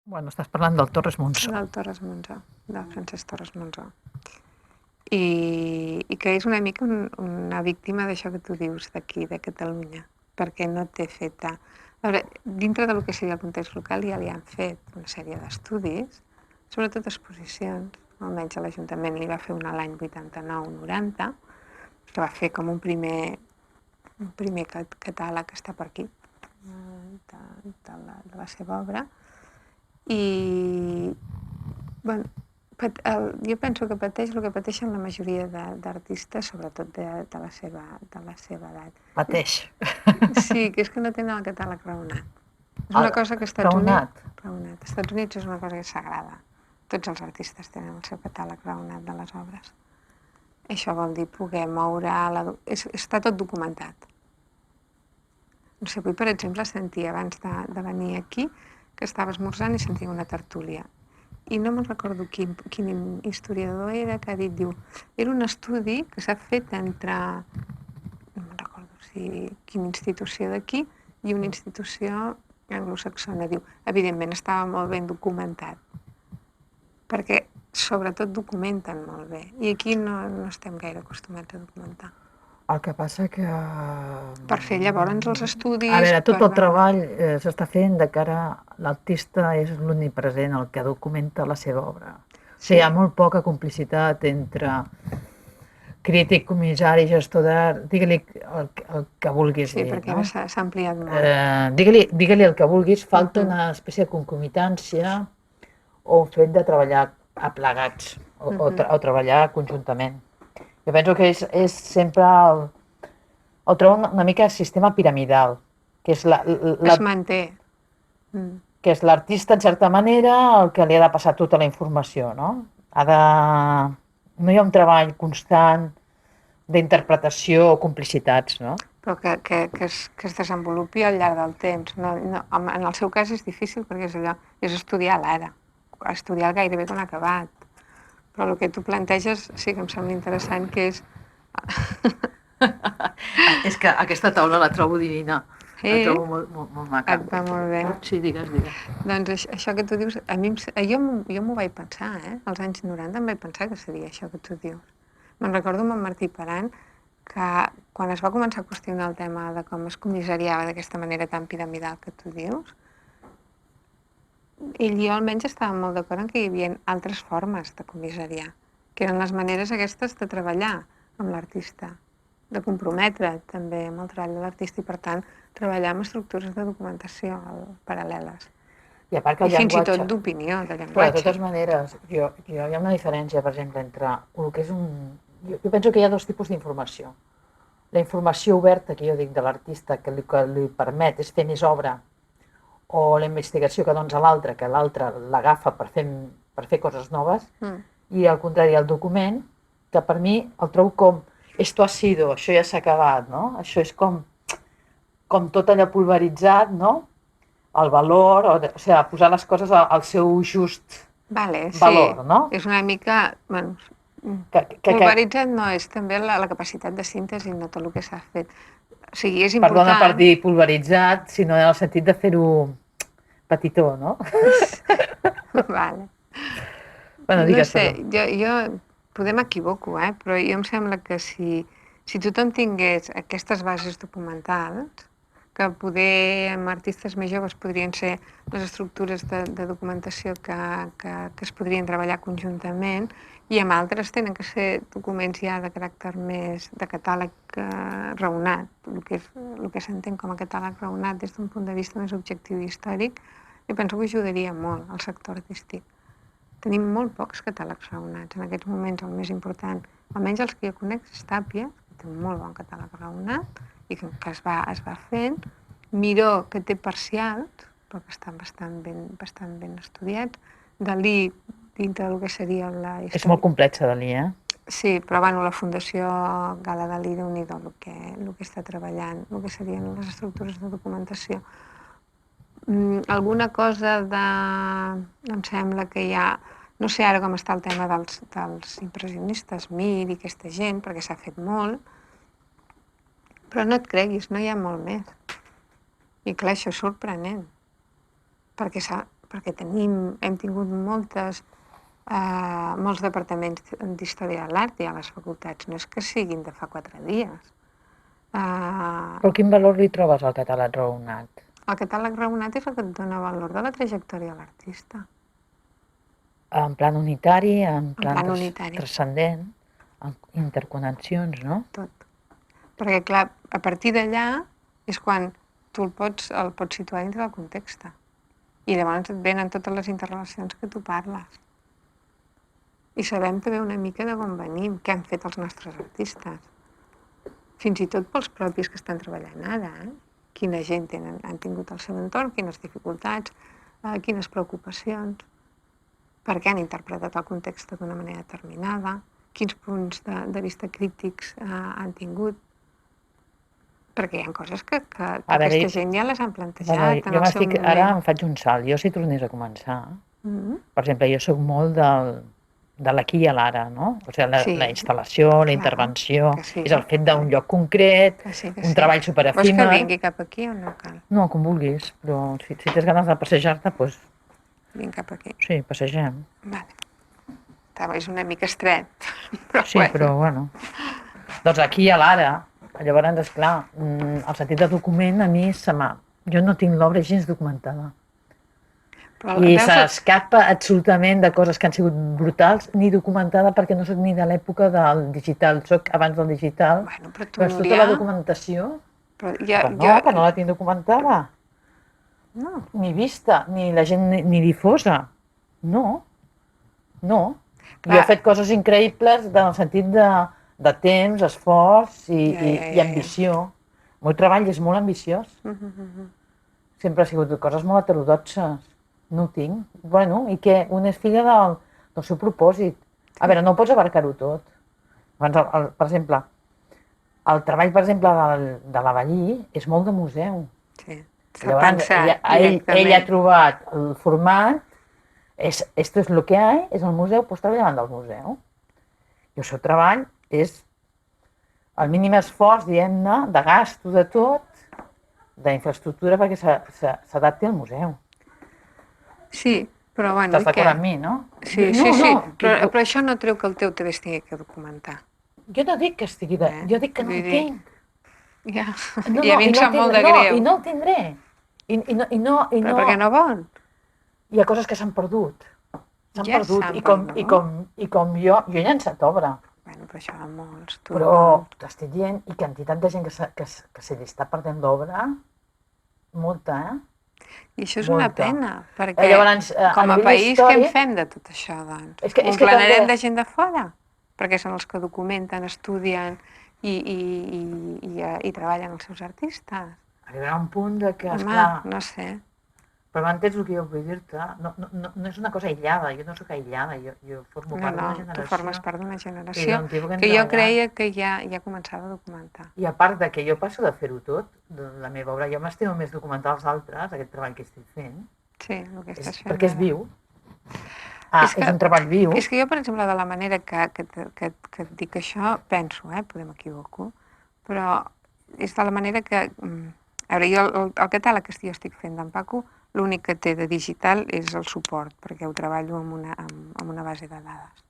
Bueno, estàs parlant del Torres Monzó. Del Torres Monzó, del Francesc Torres Monzó. I que és una mica una víctima d'això que tu dius d'aquí, de Catalunya, perquè no té feta... A veure, dintre del que seria el context local ja li han fet una sèrie d'estudis, sobretot exposicions, almenys a l'Ajuntament li va fer una l'any 89-90, que va fer com un primer catàleg que està per aquí, de la seva obra. I, bueno, jo penso que pateix el que pateixen la majoria d'artistes, sobretot de la seva edat. Pateix. Sí, que és que no tenen el catàleg raonat. És una cosa que als Estats Units... Raonat. Als Estats Units és una cosa que s'agrada. Tots els artistes tenen el seu catàleg raonat de les obres. Això vol dir poder moure... Està tot documentat. No sé, avui, per exemple, sentia abans de venir aquí que estava esmorzant i sentia una tertúlia. I no me'n recordo quin historiador era que ha dit, diu, era un estudi que s'ha fet entre, no me'n recordo quina institució d'aquí i una institució anglosaxona. Diu, evidentment estava molt ben documentat, perquè sobretot documenten molt bé. I aquí no estem gaire acostumats a documentar. El que passa que... Per fer llavors els estudis... A veure, tot el treball s'està fent de cara... L'artista és l'únic present, el que documenta la seva obra. O sigui, hi ha molt poca complicitat entre crític, comissari, gestor d'art... Digue-li el que vulguis dir. Sí, perquè ara s'ha ampliat molt. Digue-li el que vulguis, falta una espècie de concomitància o un fet de treballar aplegats o treballar conjuntament. Jo penso que és sempre el trobo una mica el sistema piramidal, que és es manté. Que és l'artista, en certa manera, el que li ha de passar tota la informació, no? No hi ha un treball constant d'interpretació o complicitats, no? Però que es desenvolupi al llarg del temps. No, en el seu cas és difícil perquè és allò, és estudiar l'ara, estudiar gairebé com acabat. Però el que tu planteges sí que em sembla interessant, que és... És que aquesta taula la trobo divina. La trobo molt maca. Et va molt bé. Sí, digues. Doncs això que tu dius, a mi, jo m'ho vaig pensar, als anys 90 em vaig pensar que seria això que tu dius. Me'n recordo amb en Martí Peran, que quan es va començar a qüestionar el tema de com es comissariava d'aquesta manera tan piramidal que tu dius, ell i jo almenys estàvem molt d'acord en que hi havia altres formes de comissariar, que eren les maneres aquestes de treballar amb l'artista, de comprometre també amb el treball de l'artista i, per tant, treballar amb estructures de documentació paral·leles. I a part que el llenguatge... fins i tot d'opinió, de llenguatge. Però de totes maneres, hi ha una diferència, per exemple, entre el que és un... Jo penso que hi ha dos tipus d'informació. La informació oberta, que jo dic, de l'artista, que li permet és fer més obra, o la investigació que dons a l'altre, que l'altre l'agafa per fer coses noves, i al contrari, el document, que per mi el trobo com esto ha sido, això ja s'ha acabat, no? Això és com tot allò pulveritzat, no? El valor, o sigui, posar les coses al seu just valor, no? És una mica... Bueno, pulveritzat no, és també la capacitat de síntesi, no tot el que s'ha fet. O sigui, és important... Perdona per dir pulveritzat, sinó en el sentit de fer-ho petitó, no? Vale. Bueno, no sé, jo podem equivoco, però jo em sembla que si tothom tingués aquestes bases documentals, que poder amb artistes més joves podrien ser les estructures de documentació que es podrien treballar conjuntament, i amb altres tenen que ser documents ja de caràcter més de catàleg raonat, el que s'entén com a catàleg raonat des d'un punt de vista més objectiu i històric. Jo penso que ajudaria molt al sector artístic. Tenim molt pocs catàlegs raonats. En aquests moments el més important, almenys els que jo conec, és Tàpia, que té un molt bon catàleg raonat i que es va fent. Miró, que té parcials, però que estan bastant ben estudiats. Dalí, dintre del que seria la història... És molt complexa, Dalí, Sí, però bueno, la Fundació Gala Dalí, Déu-n'hi-do el que està treballant, el que serien les estructures de documentació. Alguna cosa em sembla que hi ha... No sé ara com està el tema dels impressionistes, Mir i aquesta gent, perquè s'ha fet molt, però no et creguis, no hi ha molt més. I clar, això és sorprenent, perquè perquè hem tingut molts departaments d'història de l'art i a les facultats, no és que siguin de fa 4 dies. Però quin valor li trobes al catàleg raonat? El catàleg raonat és el que et dona valor de la trajectòria de l'artista. En plan unitari, en plan unitari. transcendent, en interconnexions, no? Tot. Perquè, clar, a partir d'allà és quan tu el pots situar dintre del context. I llavors et venen totes les interrelacions que tu parles. I sabem també una mica de on venim, què han fet els nostres artistes. Fins i tot pels propis que estan treballant ara, quina gent han tingut al seu entorn, quines dificultats, quines preocupacions, per què han interpretat el context d'una manera determinada, quins punts de vista crítics han tingut, perquè hi ha coses que aquesta gent ja les han plantejat en el seu moment. Ara em faig un salt, jo si tornés a començar, per exemple, jo soc molt de l'aquí i l'ara, no? O sigui, la instal·lació, la intervenció, és el fet d'un lloc concret, un treball superefímer. Vols que vingui cap aquí o no cal? No, com vulguis, però si tens ganes de passejar-te, doncs... Vinc cap aquí. Sí, passegem. Vale. És una mica estret, però sí, però bueno. Doncs aquí a l'ara, llavors, esclar, el sentit de document a mi jo no tinc l'obra gens documentada. I s'escapa absolutament de coses que han sigut brutals, ni documentada perquè no soc ni de l'època del digital, soc abans del digital, però tota la documentació, però no la tinc documentada. No. Ni vista, ni la gent ni difosa. No. Jo he fet coses increïbles en el sentit de temps, esforç i ambició. El meu treball és molt ambiciós. Sempre ha sigut coses molt heterodoxes. No ho tinc. Bueno, i què? Un és filla del seu propòsit. A veure, no pots abarcar-ho tot. Per exemple, el treball, de l'Avellí és molt de museu. Sí. Llavors, ell ha trobat el format, esto es lo que hay, és el museu, pues treballa davant del museu. I el seu treball és el mínim esforç, diguem-ne, de gasto de tot, d'infraestructura perquè s'adapti al museu. Sí, però bueno... Estàs d'acord amb mi, no? Sí, però això no treu que el teu també es tingui que documentar. Jo no dic que estigui jo dic que no el tinc. Ja, i a mi em sap molt de greu. I no el tindré. Però per què no vol? Hi ha coses que s'han perdut. S'han perdut. I com jo he llançat obra. Bueno, però això va molts. Però t'estic dient, i quantitat de gent que se li està perdent l'obra, molta, I això és una pena, perquè com a país què en fem de tot això, doncs? Ho planarem de gent de fora? Perquè són els que documenten, estudien i treballen els seus artistes. Arribarà un punt que, esclar... No sé. Però m'entens el que jo vull dir-te? No és una cosa aïllada, jo no soc aïllada, jo formo part d'una generació. Tu formes part d'una generació que jo creia que ja començava a documentar. I a part de que jo passo de fer-ho tot, la meva obra, jo m'estimo més documentar els altres, aquest treball que estic fent. Sí, el que estàs fent. Perquè és viu. És un treball viu. És que jo, per exemple, de la manera que et dic això, penso, podem equivocar, però és de la manera que... A veure, jo el catàleg que jo estic fent d'en Paco, l'únic que té de digital és el suport, perquè ho treballo amb una base de dades.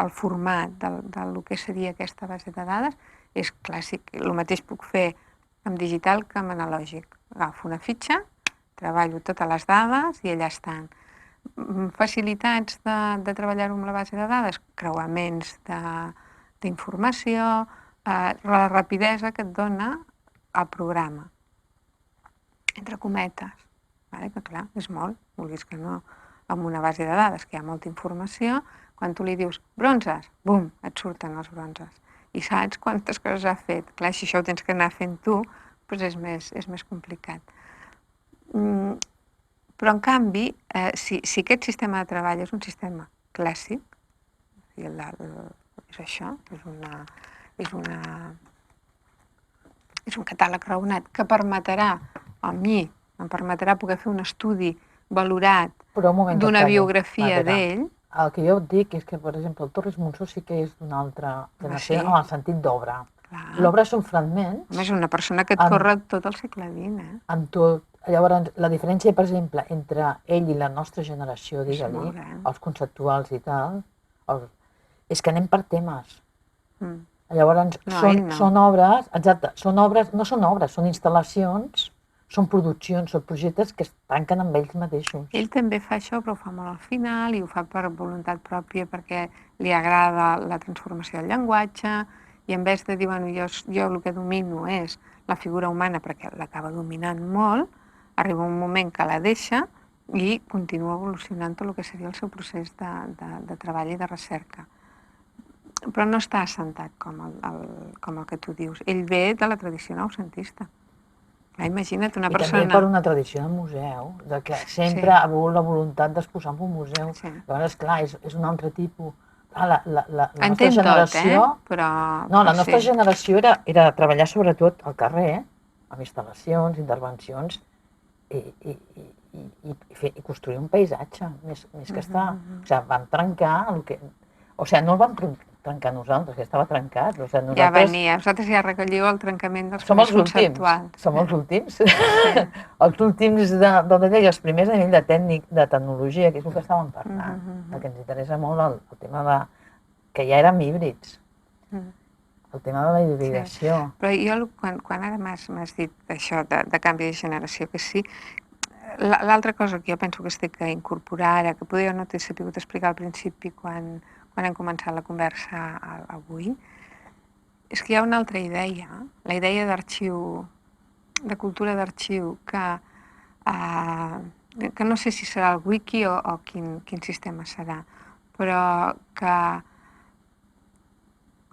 El format del que seria aquesta base de dades és clàssic. El mateix puc fer amb digital que amb analògic. Agafo una fitxa, treballo totes les dades i allà estan. Facilitats de treballar-ho amb la base de dades, creuaments d'informació, la rapidesa que et dona el programa, entre cometes. Que clar, és molt, vulguis que no, amb una base de dades que hi ha molta informació, quan tu li dius bronzes, bum, et surten els bronzes. I saps quantes coses ha fet. Clar, si això ho tens que anar fent tu, doncs és més complicat. Però, en canvi, si aquest sistema de treball és un sistema clàssic, és això, és un catàleg raonat que permetrà a mi, em permetrà poder fer un estudi valorat d'una biografia d'ell. El que jo et dic és que, per exemple, el Torres Monsó sí que és d'una altra generació en el sentit d'obra. L'obra són fragments. És una persona que et corre tot el segle XX. Amb tot. Llavors, la diferència, per exemple, entre ell i la nostra generació, digue-li, molt gran. els conceptuals i tal, és que anem per temes. Mm. Llavors, No, ell no. són obres, exacte, són obres, no són obres, són instal·lacions, són produccions, són projectes que es tanquen amb ells mateixos. Ell també fa això, però ho fa molt al final i ho fa per voluntat pròpia perquè li agrada la transformació del llenguatge i en vez de dir, bueno, jo el que domino és la figura humana perquè l'acaba dominant molt, arriba un moment que la deixa i continua evolucionant tot el que seria el seu procés de treball i de recerca. Però no està assentat com el que tu dius. Ell ve de la tradició noucentista. Imagina't una persona... I també per una tradició de museu, de que sempre ha volgut la voluntat d'exposar en un museu. Sí. Llavors, clar, és un altre tipus. La nostra Entenc generació... tot, però... No, la nostra generació era treballar sobretot al carrer, amb instal·lacions, intervencions, i construir un paisatge, més que estar... O sigui, vam trencar el que... O sigui, no el vam trencar nosaltres, que estava trencat. O sigui, Ja venia, vosaltres ja recolliu el trencament dels som els conceptuals. últims, som els últims. Els últims els primers a nivell de tècnic, de tecnologia, que és el que estàvem parlant, perquè ens interessa molt el tema de... que ja érem híbrids. El tema de la hibridació. Sí. Però jo, quan ara m'has dit això de canvi de generació, que sí, l'altra cosa que jo penso que es té que incorporar ara, que potser no t'he sabut explicar al principi quan hem començat la conversa avui, és que hi ha una altra idea, la idea d'arxiu, de cultura d'arxiu, que no sé si serà el wiki o quin sistema serà, però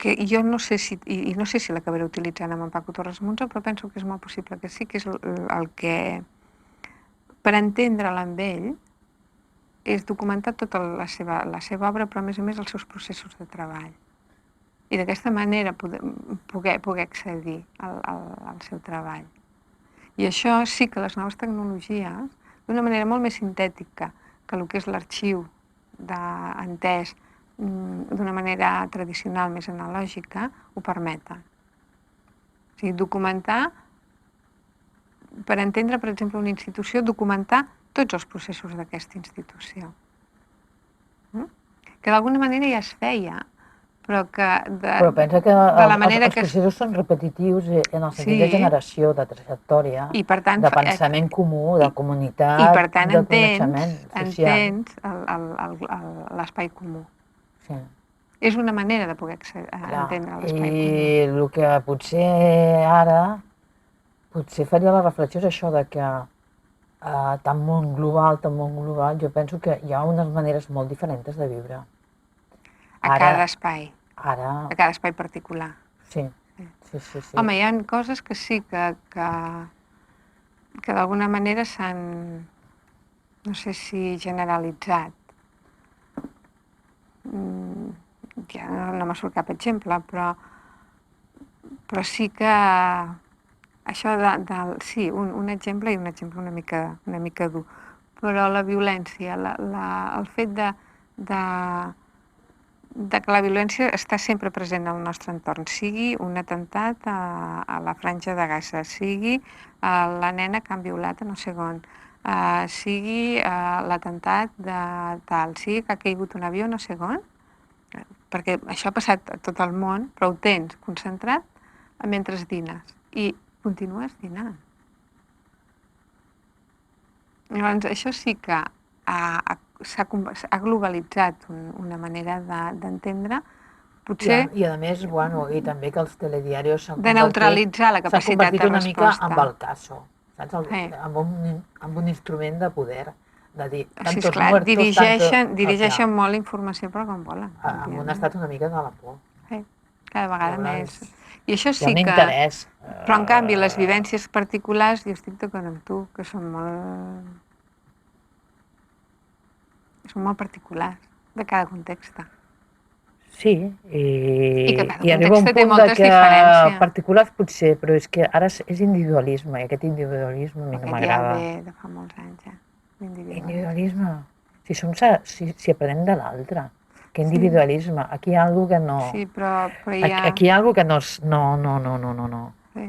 que jo no sé si, i no sé si l'acabaré utilitzant amb en Paco Torres Munzo, però penso que és molt possible que sí, que és el que, per entendre'l amb ell, és documentar tota la seva obra, però a més els seus processos de treball. I d'aquesta manera poder accedir al seu treball. I això sí que les noves tecnologies, d'una manera molt més sintètica que el que és l'arxiu entès d'una manera tradicional, més analògica, ho permeten. O sigui, documentar, per entendre, per exemple, una institució, documentar tots els processos d'aquesta institució. Que d'alguna manera ja es feia, però que Però pensa que els processos són repetitius en el sentit de generació, de trajectòria, de pensament comú, de comunitat, de coneixement social. I per tant entens l'espai comú. Sí. És una manera de poder entendre l'espai comú. I el que potser ara, potser faria la reflexió és això de que tant món global, jo penso que hi ha unes maneres molt diferents de viure. A cada espai. Ara... A cada espai particular. Sí. Home, hi ha coses que sí que d'alguna manera s'han, no sé si generalitzat. Ja no m'ha surt cap exemple, però sí que això sí, un exemple i un exemple una mica dur, però la violència, el fet de que la violència està sempre present al nostre entorn, sigui un atemptat a la Franja de Gaza, sigui la nena que han violat a no sé on, sigui l'atemptat de tal, sigui que ha caigut un avió a no sé on, perquè això ha passat a tot el món, però ho tens concentrat mentre dines i continues dinant. Llavors, això sí que s'ha globalitzat una manera d'entendre, potser... I a més, i també que els telediaris s'han de neutralitzar la capacitat de resposta. S'han convertit una mica amb el caso, saps? Amb un instrument de poder, de dir, tantos muertos, dirigeixen molt la informació, però com volen. Amb un estat una mica de la por. Cada vegada més. I això sí que... Hi ha un interès. Però, en canvi, les vivències particulars, jo estic d'acord amb tu, que són molt particulars, de cada context. Sí, i arriba un punt que particulars potser, però és que ara és individualisme, i aquest individualisme a mi no m'agrada. Aquest ja ve de fa molts anys, ja. Individualisme? Si aprenem de l'altre. Que individualisme. Aquí hi ha alguna cosa que no... Sí, però hi ha... Aquí hi ha alguna cosa que no... No. Sí.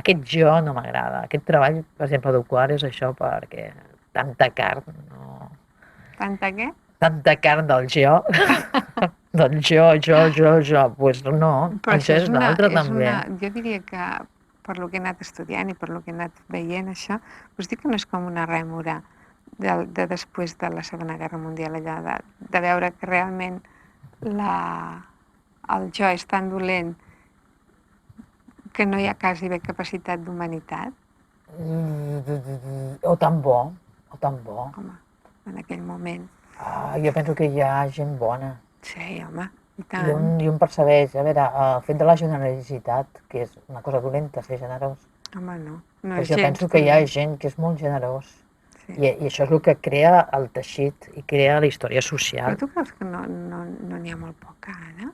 aquest jo no m'agrada. Aquest treball, per exemple, d'Oquart és això, perquè tanta carn, no... Tanta què? Tanta carn del jo, del jo, pues no, Però el jo és un altre també. jo diria que per lo que he anat estudiant i per lo que he anat veient això, us dic que no és com una rèmora de després de la Segona Guerra Mundial, allà de veure que realment el jo és tan dolent que no hi ha quasi bé capacitat d'humanitat. O tan bo, o tan bo. Home, en aquell moment. Jo penso que hi ha gent bona. Sí, home, i tant. I un percebeix, a veure, el fet de la generositat, que és una cosa dolenta, ser generós. Home, no. No Però és jo gens penso que hi ha dolent. gent que és molt generós. Sí. I això és el que crea el teixit i crea la història social. Però tu creus que no n'hi ha molt poca, Anna?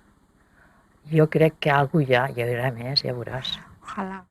Jo crec que alguna hi haurà més, ja veuràs. Ojalà.